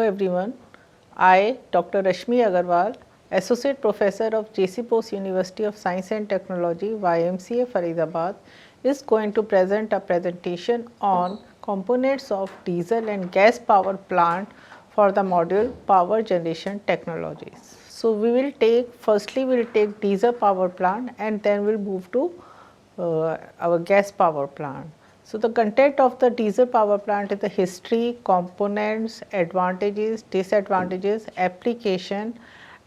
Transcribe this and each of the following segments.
everyone. I, Dr. Rashmi Agarwal, Associate Professor of JC Bose University of Science and Technology, YMCA Faridabad, is going to present a presentation on components of diesel and gas power plant for the module power generation technologies. So, firstly we will take diesel power plant and then we will move to our gas power plant. So, the content of the diesel power plant is the history, components, advantages, disadvantages, application,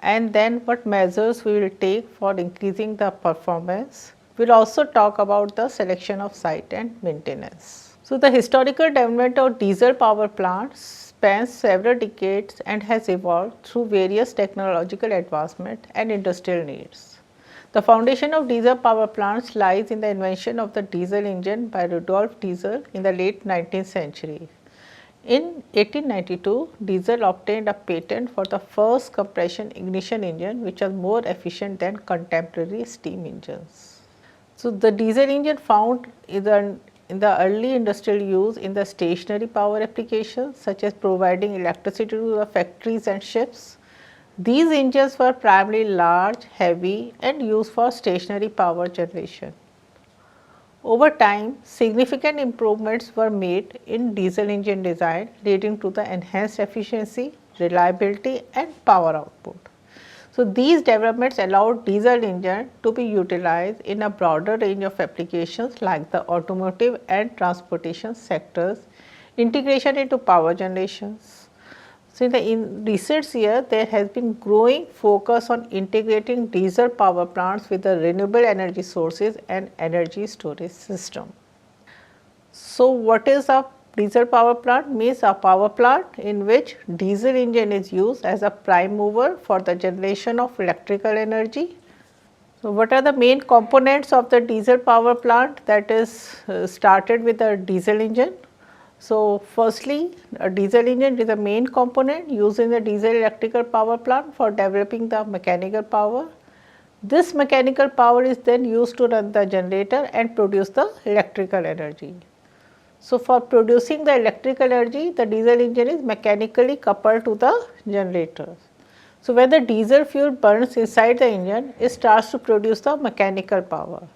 and then what measures we will take for increasing the performance. We will also talk about the selection of site and maintenance. So, the historical development of diesel power plants spans several decades and has evolved through various technological advancement and industrial needs. The foundation of diesel power plants lies in the invention of the diesel engine by Rudolf Diesel in the late 19th century. In 1892, Diesel obtained a patent for the first compression ignition engine which was more efficient than contemporary steam engines. So, the diesel engine found in the early industrial use in the stationary power applications such as providing electricity to the factories and ships. These engines were primarily large, heavy and used for stationary power generation. Over time, significant improvements were made in diesel engine design leading to the enhanced efficiency, reliability and power output. So, these developments allowed diesel engine to be utilized in a broader range of applications like the automotive and transportation sectors, integration into power generations. So, in recent years, there has been growing focus on integrating diesel power plants with the renewable energy sources and energy storage system. So, what is a diesel power plant? Means a power plant in which diesel engine is used as a prime mover for the generation of electrical energy. So, what are the main components of the diesel power plant? That is started with a diesel engine. So, firstly a diesel engine is a main component used in the diesel electrical power plant for developing the mechanical power. This mechanical power is then used to run the generator and produce the electrical energy. So, for producing the electrical energy, the diesel engine is mechanically coupled to the generator. So, when the diesel fuel burns inside the engine, it starts to produce the mechanical power.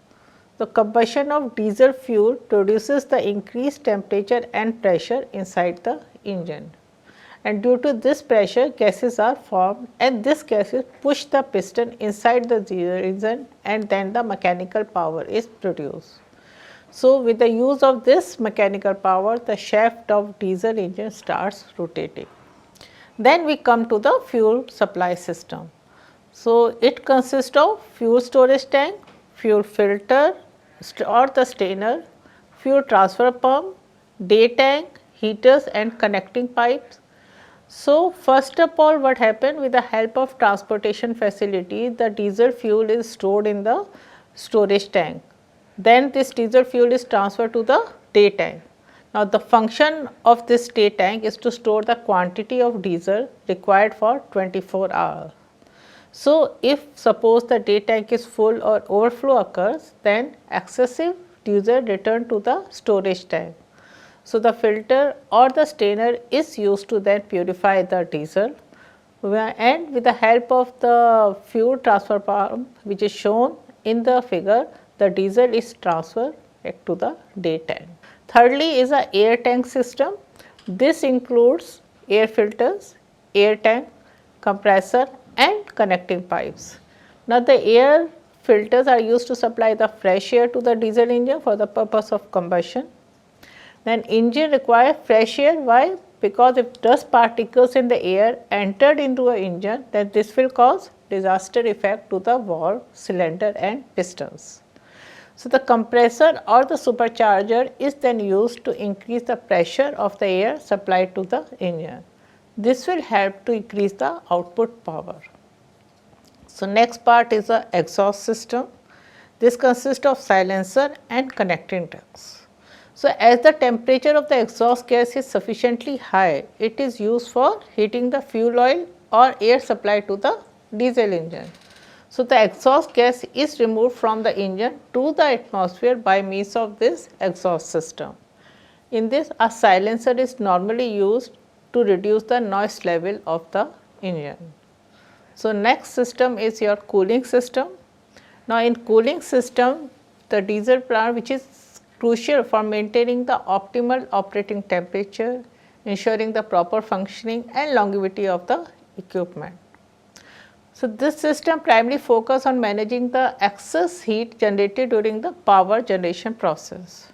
The combustion of diesel fuel produces the increased temperature and pressure inside the engine, and due to this pressure gases are formed and this gases push the piston inside the engine and then the mechanical power is produced. So, with the use of this mechanical power, the shaft of diesel engine starts rotating. Then we come to the fuel supply system. So, it consists of fuel storage tank, fuel filter or the strainer, fuel transfer pump, day tank, heaters and connecting pipes. So, first of all what happened, with the help of transportation facility, the diesel fuel is stored in the storage tank. Then this diesel fuel is transferred to the day tank. Now, the function of this day tank is to store the quantity of diesel required for 24 hours. So, if suppose the day tank is full or overflow occurs, then excessive diesel return to the storage tank. So, the filter or the strainer is used to then purify the diesel, and with the help of the fuel transfer pump which is shown in the figure, the diesel is transferred back to the day tank. Thirdly is a air tank system. This includes air filters, air tank, compressor and connecting pipes. Now, the air filters are used to supply the fresh air to the diesel engine for the purpose of combustion. Then engine requires fresh air. Why? Because if dust particles in the air entered into an engine, then this will cause disaster effect to the valve, cylinder and pistons. So, the compressor or the supercharger is then used to increase the pressure of the air supplied to the engine. This will help to increase the output power. So, next part is the exhaust system. This consists of silencer and connecting ducts. So, as the temperature of the exhaust gas is sufficiently high, it is used for heating the fuel oil or air supply to the diesel engine. So, the exhaust gas is removed from the engine to the atmosphere by means of this exhaust system. In this, a silencer is normally used to reduce the noise level of the engine. So, next system is your cooling system. Now, in cooling system, the diesel plant, which is crucial for maintaining the optimal operating temperature, ensuring the proper functioning and longevity of the equipment. So, this system primarily focus on managing the excess heat generated during the power generation process.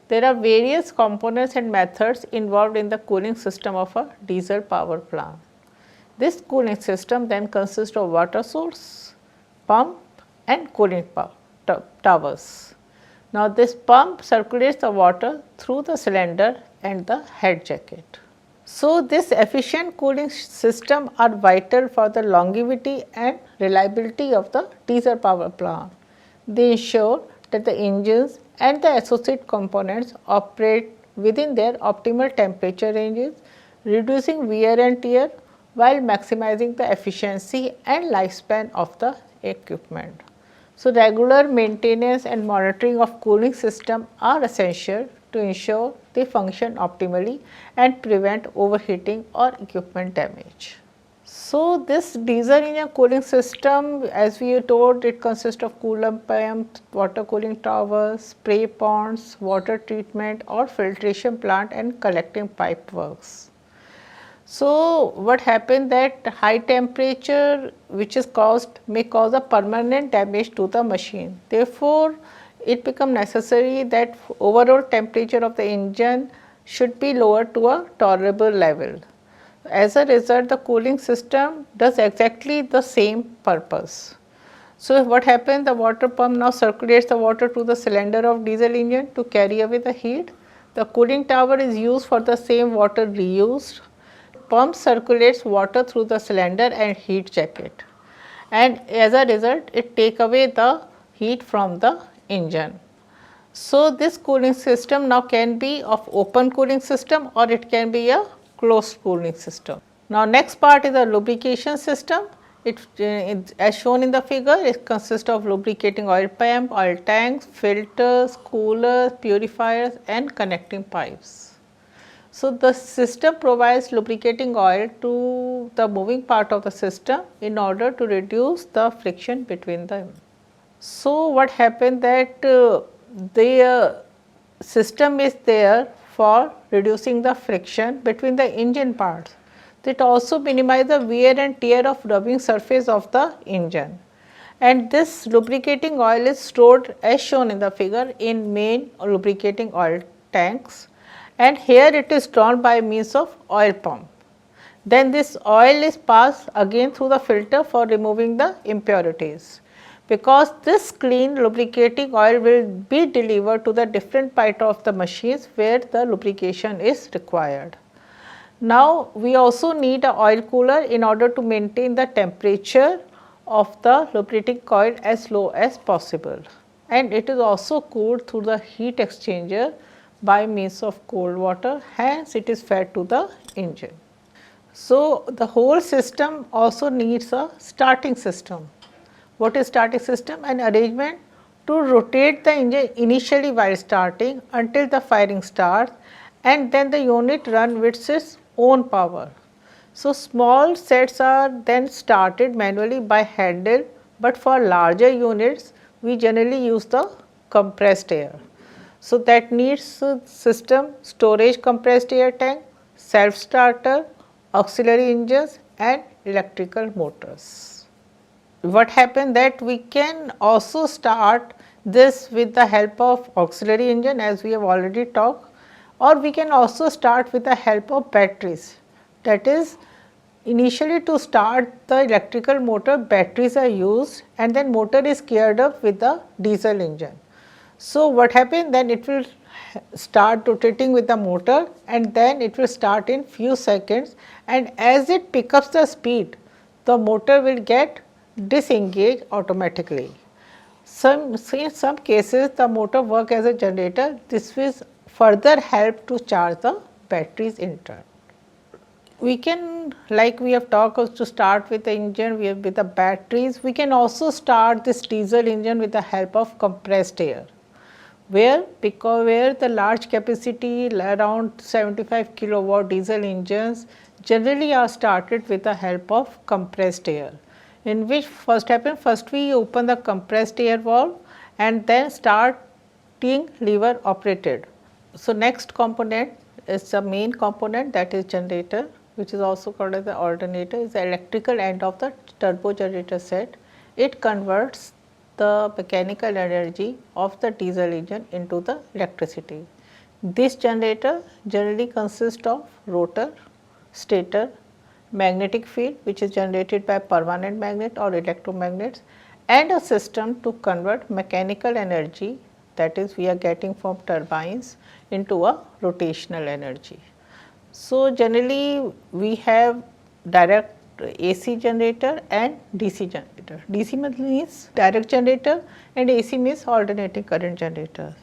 There are various components and methods involved in the cooling system of a diesel power plant. This cooling system then consists of water source, pump and cooling towers. Now, this pump circulates the water through the cylinder and the head jacket. So, this efficient cooling system are vital for the longevity and reliability of the diesel power plant. They ensure that the engines and the associated components operate within their optimal temperature ranges, reducing wear and tear while maximizing the efficiency and lifespan of the equipment. So, regular maintenance and monitoring of cooling system are essential to ensure they function optimally and prevent overheating or equipment damage. So, this diesel engine cooling system, as we told, it consists of coolant pump, water cooling towers, spray ponds, water treatment or filtration plant and collecting pipe works. So, what happened that high temperature which is caused may cause a permanent damage to the machine. Therefore, it become necessary that overall temperature of the engine should be lowered to a tolerable level. As a result, the cooling system does exactly the same purpose. So, what happens, the water pump now circulates the water to the cylinder of diesel engine to carry away the heat. The cooling tower is used for the same water reused. Pump circulates water through the cylinder and heat jacket, and as a result it take away the heat from the engine. So, this cooling system now can be of open cooling system or it can be a closed cooling system. Now, next part is the lubrication system. As shown in the figure, it consists of lubricating oil pump, oil tanks, filters, coolers, purifiers and connecting pipes. So, the system provides lubricating oil to the moving part of the system in order to reduce the friction between them. So, what happened that the system is there for reducing the friction between the engine parts. It also minimizes the wear and tear of rubbing surface of the engine. And this lubricating oil is stored as shown in the figure in main lubricating oil tanks, and here it is drawn by means of oil pump. Then this oil is passed again through the filter for removing the impurities. Because this clean lubricating oil will be delivered to the different part of the machines where the lubrication is required. Now, we also need a oil cooler in order to maintain the temperature of the lubricating oil as low as possible, and it is also cooled through the heat exchanger by means of cold water, hence it is fed to the engine. So, the whole system also needs a starting system. What is starting system? An arrangement to rotate the engine initially while starting until the firing starts, and then the unit run with its own power. So, small sets are then started manually by handle, but for larger units we generally use the compressed air. So, that needs system, storage compressed air tank, self starter, auxiliary engines and electrical motors. What happened that we can also start this with the help of auxiliary engine, as we have already talked, or we can also start with the help of batteries. That is, initially to start the electrical motor, batteries are used and then motor is geared up with the diesel engine. So, what happens then, it will start rotating with the motor and then it will start in few seconds, and as it picks up the speed, the motor will get disengage automatically. In some cases the motor work as a generator. This will further help to charge the batteries in turn. We can, like we have talked, to start with the engine with the batteries. We can also start this diesel engine with the help of compressed air. where the large capacity around 75 kilowatt diesel engines generally are started with the help of compressed air, in which first we open the compressed air valve and then starting lever operated. So, next component is the main component, that is generator, which is also called as the alternator, is the electrical end of the turbo generator set. It converts the mechanical energy of the diesel engine into the electricity. This generator generally consists of rotor, stator, magnetic field, which is generated by permanent magnet or electromagnets, and a system to convert mechanical energy, that is we are getting from turbines, into a rotational energy. So, generally we have direct AC generator and DC generator. DC means direct generator and AC means alternating current generators.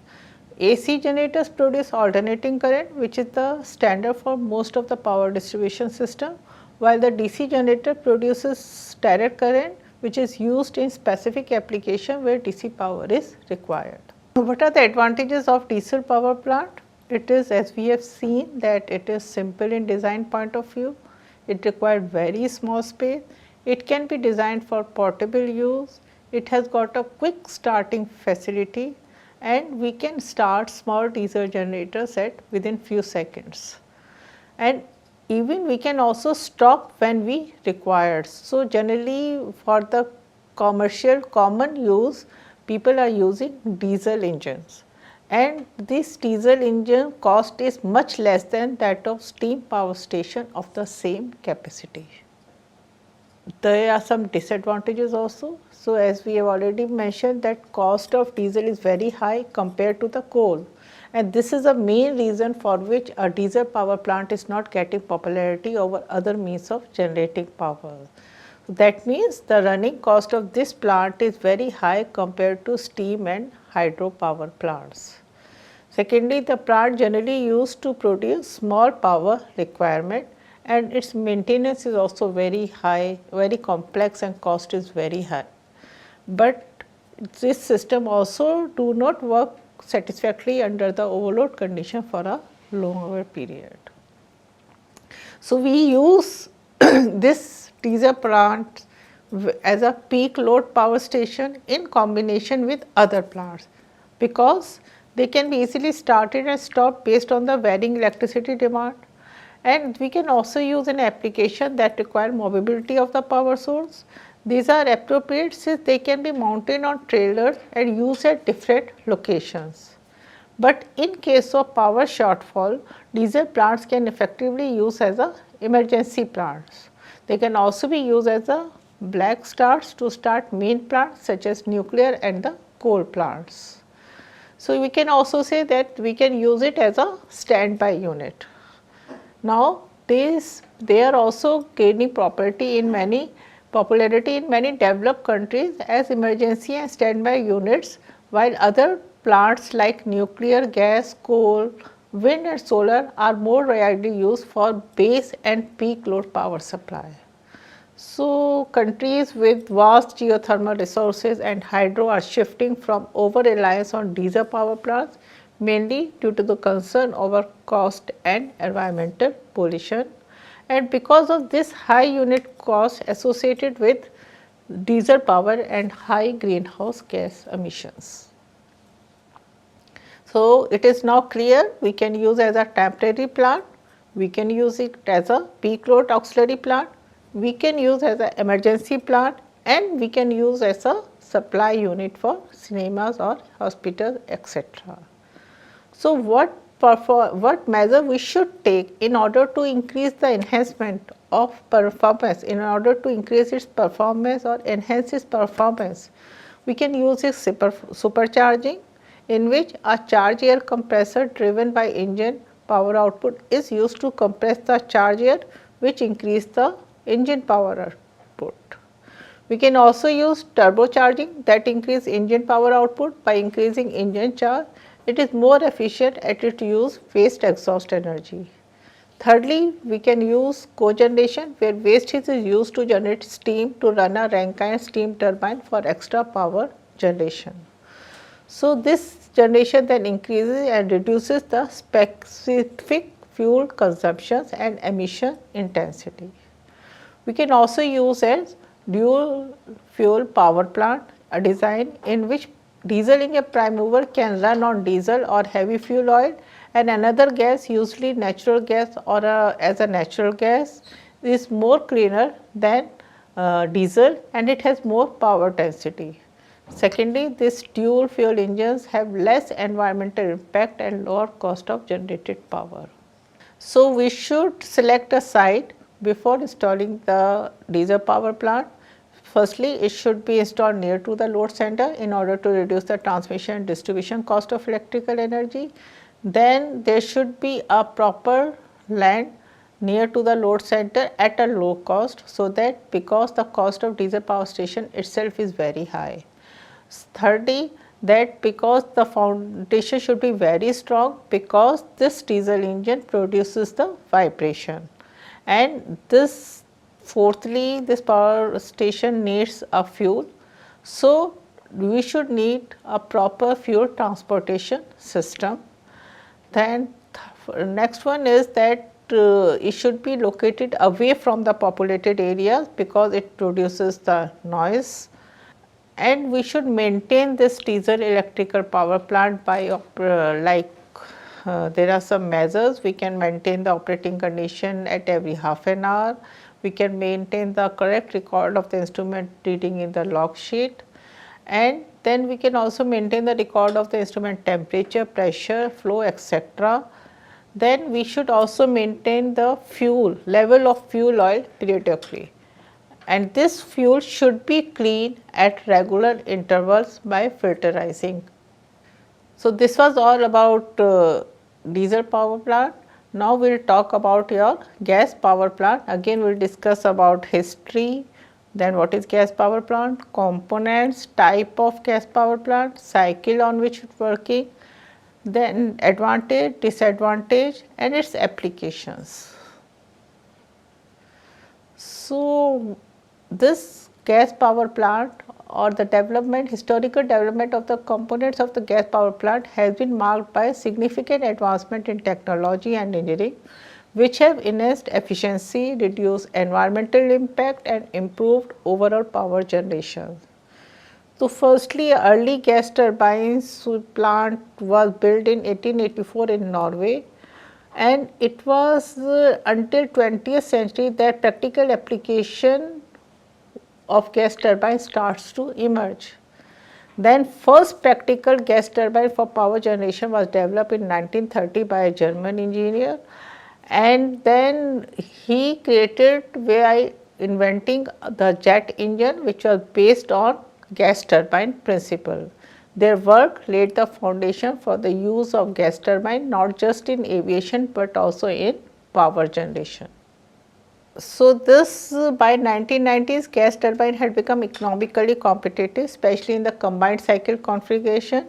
AC generators produce alternating current, which is the standard for most of the power distribution system, while the DC generator produces direct current, which is used in specific application where DC power is required. What are the advantages of diesel power plant? It is, as we have seen, that it is simple in design point of view, it requires very small space, it can be designed for portable use, it has got a quick starting facility, and we can start small diesel generators at within few seconds. And even we can also stop when we require. So, generally for the commercial common use, people are using diesel engines, and this diesel engine cost is much less than that of steam power station of the same capacity. There are some disadvantages also. So, as we have already mentioned that cost of diesel is very high compared to the coal, and this is the main reason for which a diesel power plant is not getting popularity over other means of generating power. That means the running cost of this plant is very high compared to steam and hydro power plants. Secondly, the plant generally used to produce small power requirement, and its maintenance is also very high, very complex, and cost is very high. But this system also do not work satisfactorily under the overload condition for a longer period. So, we use this diesel plant as a peak load power station in combination with other plants, because they can be easily started and stopped based on the varying electricity demand, and we can also use an application that require mobility of the power source. These are appropriate since they can be mounted on trailers and used at different locations. But in case of power shortfall, diesel plants can effectively use as a emergency plants. They can also be used as a black starts to start main plants such as nuclear and the coal plants. So, we can also say that we can use it as a standby unit. Now, they are also gaining popularity in many developed countries as emergency and standby units, while other plants like nuclear, gas, coal, wind and solar are more widely used for base and peak load power supply. So, countries with vast geothermal resources and hydro are shifting from over reliance on diesel power plants, mainly due to the concern over cost and environmental pollution, and because of this high unit cost associated with diesel power and high greenhouse gas emissions. So, it is now clear we can use as a temporary plant, we can use it as a peak load auxiliary plant, we can use as an emergency plant, and we can use as a supply unit for cinemas or hospitals, etc. So, what measure we should take in order to increase the enhancement of performance, in order to increase its performance or enhance its performance? We can use a supercharging, in which a charge air compressor driven by engine power output is used to compress the charge air, which increase the engine power output. We can also use turbocharging, that increase engine power output by increasing engine charge. It is more efficient at its use waste exhaust energy. Thirdly, we can use cogeneration, where waste heat is used to generate steam to run a Rankine steam turbine for extra power generation. So, this generation then increases and reduces the specific fuel consumptions and emission intensity. We can also use as dual fuel power plant, a design in which diesel in a prime mover can run on diesel or heavy fuel oil, and another gas, usually natural gas or as a natural gas, is more cleaner than diesel and it has more power density. Secondly, these dual fuel engines have less environmental impact and lower cost of generated power. So, we should select a site before installing the diesel power plant. Firstly, it should be installed near to the load center in order to reduce the transmission and distribution cost of electrical energy. Then there should be a proper land near to the load center at a low cost, so that because the cost of diesel power station itself is very high. Thirdly, that because the foundation should be very strong, because this diesel engine produces the vibration, and this fourthly, this power station needs a fuel. So, we should need a proper fuel transportation system. Then next one is that it should be located away from the populated areas because it produces the noise, and we should maintain this diesel electrical power plant by there are some measures. We can maintain the operating condition at every half an hour. We can maintain the correct record of the instrument reading in the log sheet, and then we can also maintain the record of the instrument temperature, pressure, flow, etc. Then we should also maintain the fuel level of fuel oil periodically, and this fuel should be cleaned at regular intervals by filterizing. So, this was all about diesel power plant. Now, we will talk about your gas power plant. Again, we will discuss about history, then what is gas power plant, components, type of gas power plant, cycle on which it is working, then advantage, disadvantage and its applications. So, this gas power plant or the development, historical development of the components of the gas power plant has been marked by significant advancement in technology and engineering, which have enhanced efficiency, reduced environmental impact and improved overall power generation. So, firstly, early gas turbines plant was built in 1884 in Norway, and it was until 20th century that practical application of gas turbine starts to emerge. Then first practical gas turbine for power generation was developed in 1930 by a German engineer, and then he created by inventing the jet engine, which was based on gas turbine principle. Their work laid the foundation for the use of gas turbine not just in aviation but also in power generation. So, this by 1990s gas turbine had become economically competitive, especially in the combined cycle configuration,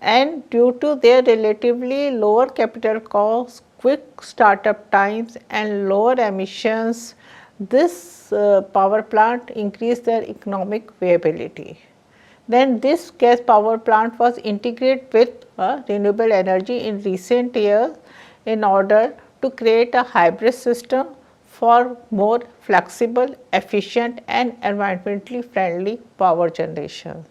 and due to their relatively lower capital cost, quick startup times and lower emissions, this power plant increased their economic viability. Then this gas power plant was integrated with renewable energy in recent years in order to create a hybrid system for more flexible, efficient and environmentally friendly power generation.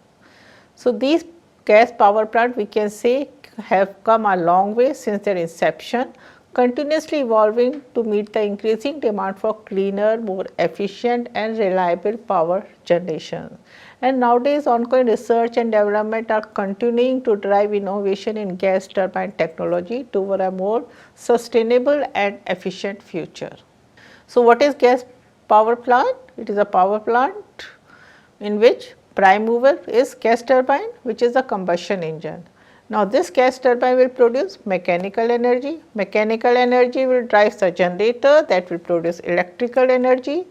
So, these gas power plant we can say have come a long way since their inception, continuously evolving to meet the increasing demand for cleaner, more efficient and reliable power generation. And nowadays ongoing research and development are continuing to drive innovation in gas turbine technology toward a more sustainable and efficient future. So, what is gas power plant? It is a power plant in which prime mover is gas turbine, which is a combustion engine. Now, this gas turbine will produce mechanical energy. Mechanical energy will drive the generator that will produce electrical energy.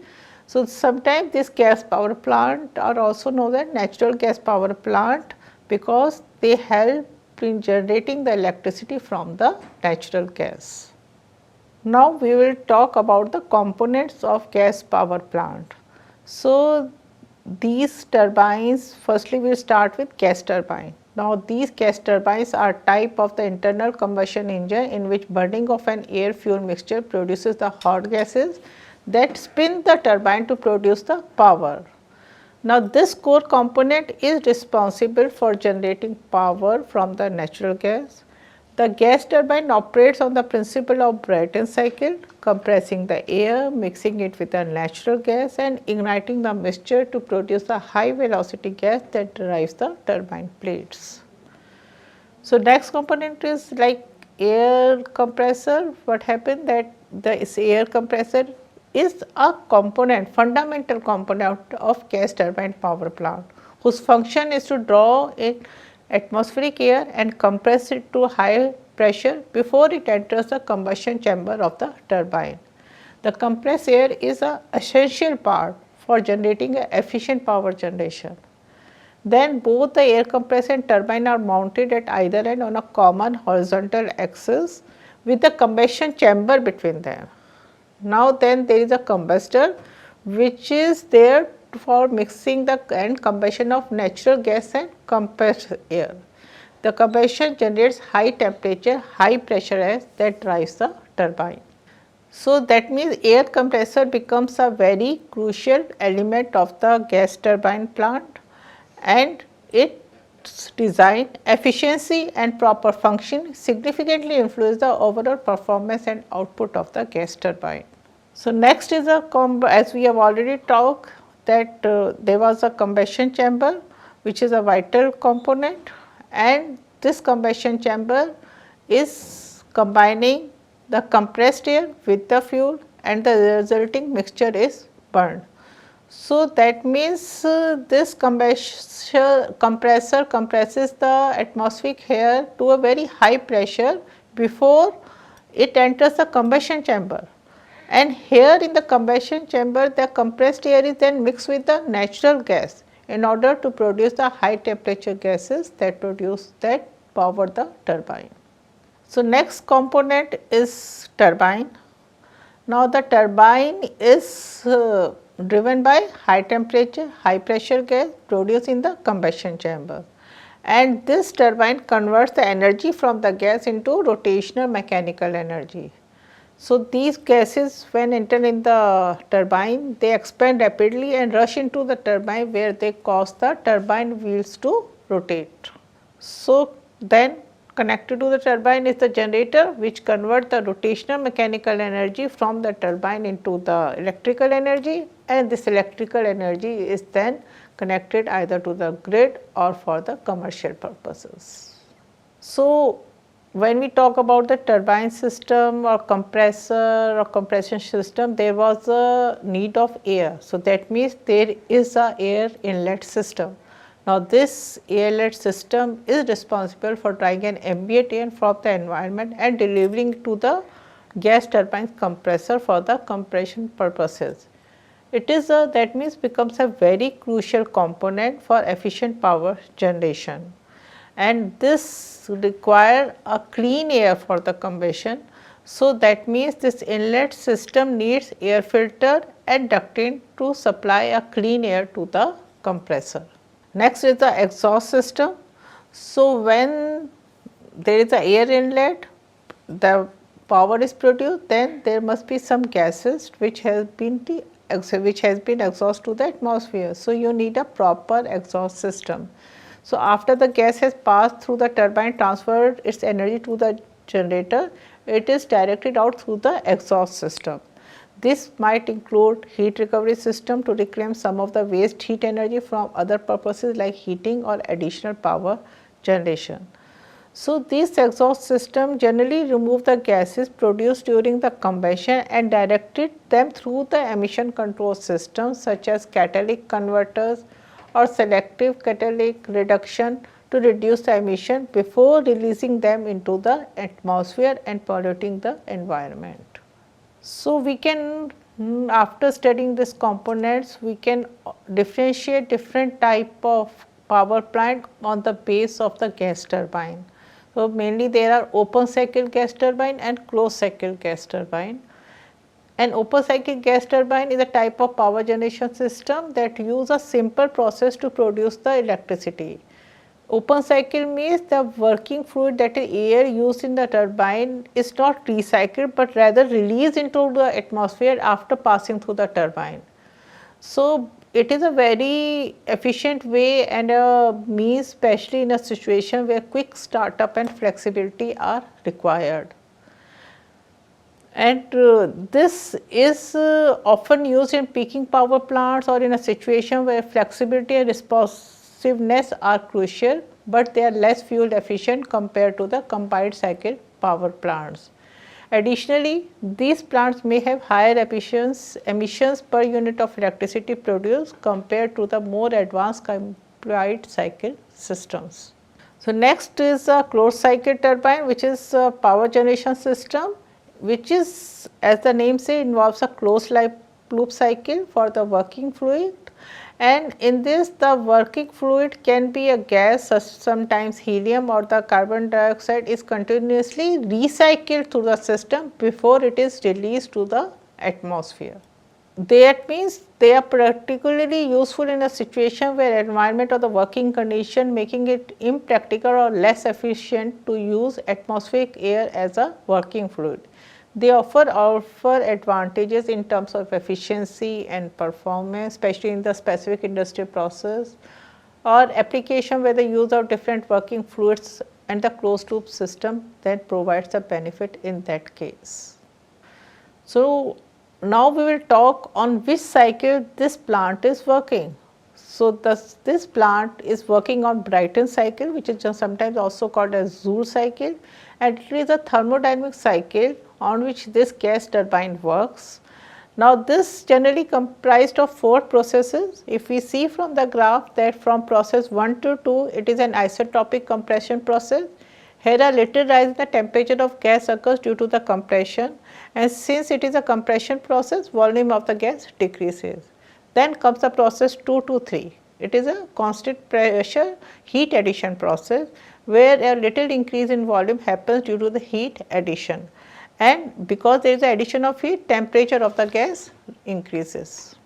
So, sometimes this gas power plant are also known as natural gas power plant because they help in generating the electricity from the natural gas. Now, we will talk about the components of gas power plant. So, these turbines, firstly we will start with gas turbine. Now, these gas turbines are type of the internal combustion engine in which burning of an air fuel mixture produces the hot gases that spin the turbine to produce the power. Now, this core component is responsible for generating power from the natural gas. The gas turbine operates on the principle of Brayton cycle, compressing the air, mixing it with the natural gas and igniting the mixture to produce the high velocity gas that drives the turbine blades. So, next component is like air compressor. What happened that the air compressor is a component, fundamental component of gas turbine power plant, whose function is to draw in atmospheric air and compress it to high pressure before it enters the combustion chamber of the turbine. The compressed air is an essential part for generating efficient power generation. Then both the air compressor and turbine are mounted at either end on a common horizontal axis with the combustion chamber between them. Now then there is a combustor which is there for mixing the and combustion of natural gas and compressed air. The combustion generates high temperature, high pressure air that drives the turbine. So that means air compressor becomes a very crucial element of the gas turbine plant, and its design, efficiency and proper function significantly influence the overall performance and output of the gas turbine. So, next is as we have already talked that there was a combustion chamber which is a vital component, and this combustion chamber is combining the compressed air with the fuel and the resulting mixture is burned. So, that means this compressor compresses the atmospheric air to a very high pressure before it enters the combustion chamber. And here in the combustion chamber, the compressed air is then mixed with the natural gas in order to produce the high temperature gases that power the turbine. So, next component is turbine. Now, the turbine is driven by high temperature, high pressure gas produced in the combustion chamber, and this turbine converts the energy from the gas into rotational mechanical energy. So, these gases when enter in the turbine, they expand rapidly and rush into the turbine where they cause the turbine wheels to rotate. So, then connected to the turbine is the generator which convert the rotational mechanical energy from the turbine into the electrical energy, and this electrical energy is then connected either to the grid or for the commercial purposes. So, when we talk about the turbine system or compressor or compression system, there was a need of air. So, that means there is a air inlet system. Now, this air-led system is responsible for drawing an ambient air from the environment and delivering to the gas turbine compressor for the compression purposes. It is that means becomes a very crucial component for efficient power generation, and this require a clean air for the combustion. So, that means this inlet system needs air filter and ducting to supply a clean air to the compressor. Next is the exhaust system. So, when there is a air inlet, the power is produced, then there must be some gases which has been exhausted to the atmosphere. So, you need a proper exhaust system. So, after the gas has passed through the turbine, transferred its energy to the generator, it is directed out through the exhaust system. This might include heat recovery system to reclaim some of the waste heat energy from other purposes like heating or additional power generation. So, these exhaust system generally remove the gases produced during the combustion and directed them through the emission control systems such as catalytic converters or selective catalytic reduction to reduce the emission before releasing them into the atmosphere and polluting the environment. So, we can after studying these components, we can differentiate different type of power plant on the base of the gas turbine. So, mainly there are open cycle gas turbine and closed cycle gas turbine. An open cycle gas turbine is a type of power generation system that use a simple process to produce the electricity. Open cycle means the working fluid, that is air used in the turbine, is not recycled but rather released into the atmosphere after passing through the turbine. So, it is a very efficient way and a means, especially in a situation where quick startup and flexibility are required. And this is often used in peaking power plants or in a situation where flexibility and responsiveness are crucial, but they are less fuel efficient compared to the combined cycle power plants. Additionally, these plants may have higher emissions per unit of electricity produced compared to the more advanced combined cycle systems. So, next is a closed cycle turbine, which is a power generation system, which is, as the name says, involves a closed loop cycle for the working fluid, and in this the working fluid can be a gas, sometimes helium or the carbon dioxide, is continuously recycled through the system before it is released to the atmosphere. That means they are particularly useful in a situation where environment or the working condition making it impractical or less efficient to use atmospheric air as a working fluid. They offer advantages in terms of efficiency and performance, especially in the specific industrial process or application where the use of different working fluids and the closed loop system that provides a benefit in that case. So, now we will talk on which cycle this plant is working. So, this plant is working on Brayton cycle, which is just sometimes also called as Joule cycle, and it is a thermodynamic cycle on which this gas turbine works. Now, this generally comprised of 4 processes. If we see from the graph that from process 1 to 2, it is an isentropic compression process. Here a little rise in the temperature of gas occurs due to the compression, and since it is a compression process, volume of the gas decreases. Then comes the process 2 to 3. It is a constant pressure heat addition process where a little increase in volume happens due to the heat addition, and because there is an addition of heat, temperature of the gas increases.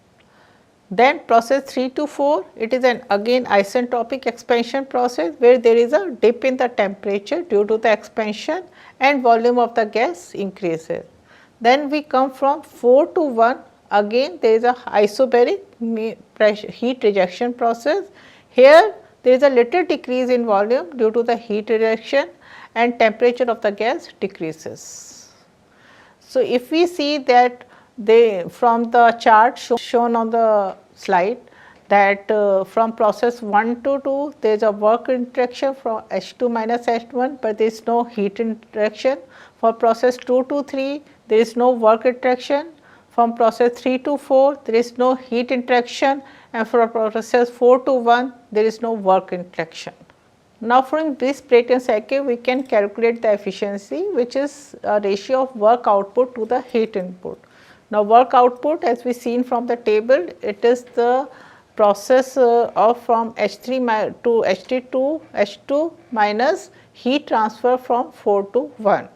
Then process 3 to 4, it is an again isentropic expansion process where there is a dip in the temperature due to the expansion and volume of the gas increases. Then we come from 4 to 1, again there is a isobaric heat rejection process. Here there is a little decrease in volume due to the heat rejection and temperature of the gas decreases. So, if we see that from the chart shown on the slide that from process 1 to 2 there is a work interaction from H2 minus H1, but there is no heat interaction. For process 2 to 3 there is no work interaction. From process 3 to 4 there is no heat interaction, and for process 4 to 1 there is no work interaction. Now, from this Brayton cycle we can calculate the efficiency, which is a ratio of work output to the heat input. Now, work output, as we seen from the table, it is the process of from H3 to H3 to H2 minus heat transfer from 4 to 1.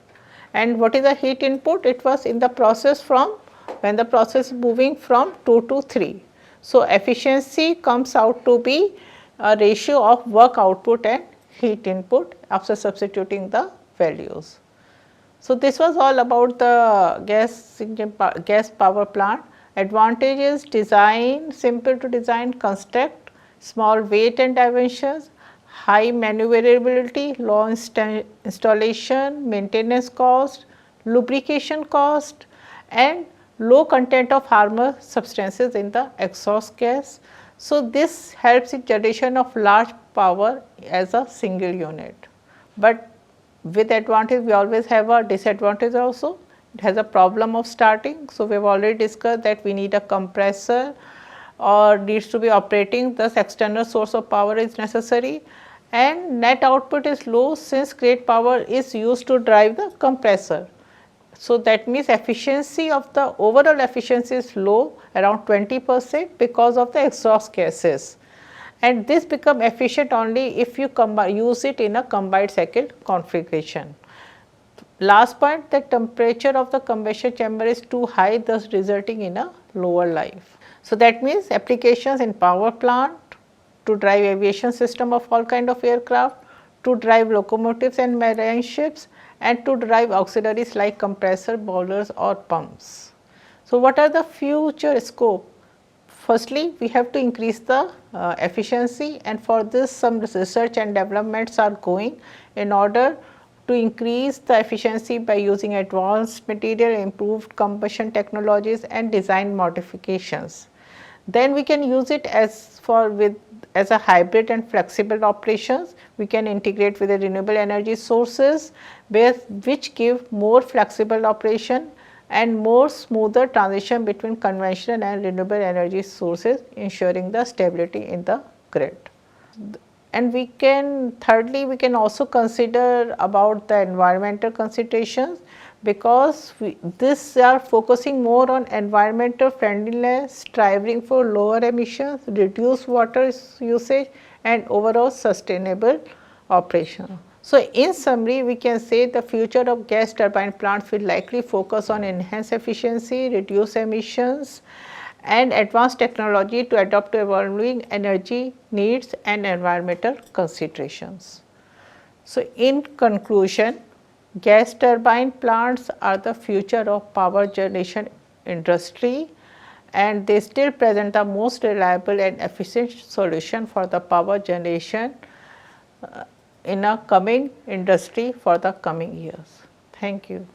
And what is the heat input? It was in the process from when the process is moving from 2 to 3. So, efficiency comes out to be a ratio of work output and heat input after substituting the values. So, this was all about the gas power plant. Advantages: design, simple to design, construct, small weight and dimensions, high maneuverability, low installation, maintenance cost, lubrication cost, and low content of harmful substances in the exhaust gas. So, this helps in generation of large power as a single unit, but with advantage we always have a disadvantage also. It has a problem of starting. So, we have already discussed that we need a compressor or needs to be operating, thus external source of power is necessary, and net output is low since great power is used to drive the compressor. So, that means efficiency of the overall efficiency is low, around 20%, because of the exhaust gases, and this become efficient only if you use it in a combined cycle configuration. Last point, the temperature of the combustion chamber is too high, thus resulting in a lower life. So, that means applications in power plant, to drive aviation system of all kind of aircraft, to drive locomotives and marine ships, and to drive auxiliaries like compressor, boilers or pumps. So, what are the future scope? Firstly, we have to increase the efficiency, and for this some research and developments are going in order to increase the efficiency by using advanced material, improved combustion technologies and design modifications. Then we can use it as a hybrid and flexible operations. We can integrate with the renewable energy sources which give more flexible operation and more smoother transition between conventional and renewable energy sources, ensuring the stability in the grid. And we can thirdly, we can also consider about the environmental considerations, because this are focusing more on environmental friendliness, striving for lower emissions, reduced water usage and overall sustainable operation. So, in summary, we can say the future of gas turbine plants will likely focus on enhanced efficiency, reduce emissions and advanced technology to adapt to evolving energy needs and environmental considerations. So, in conclusion, gas turbine plants are the future of power generation industry, and they still present the most reliable and efficient solution for the power generation in a coming industry for the coming years. Thank you.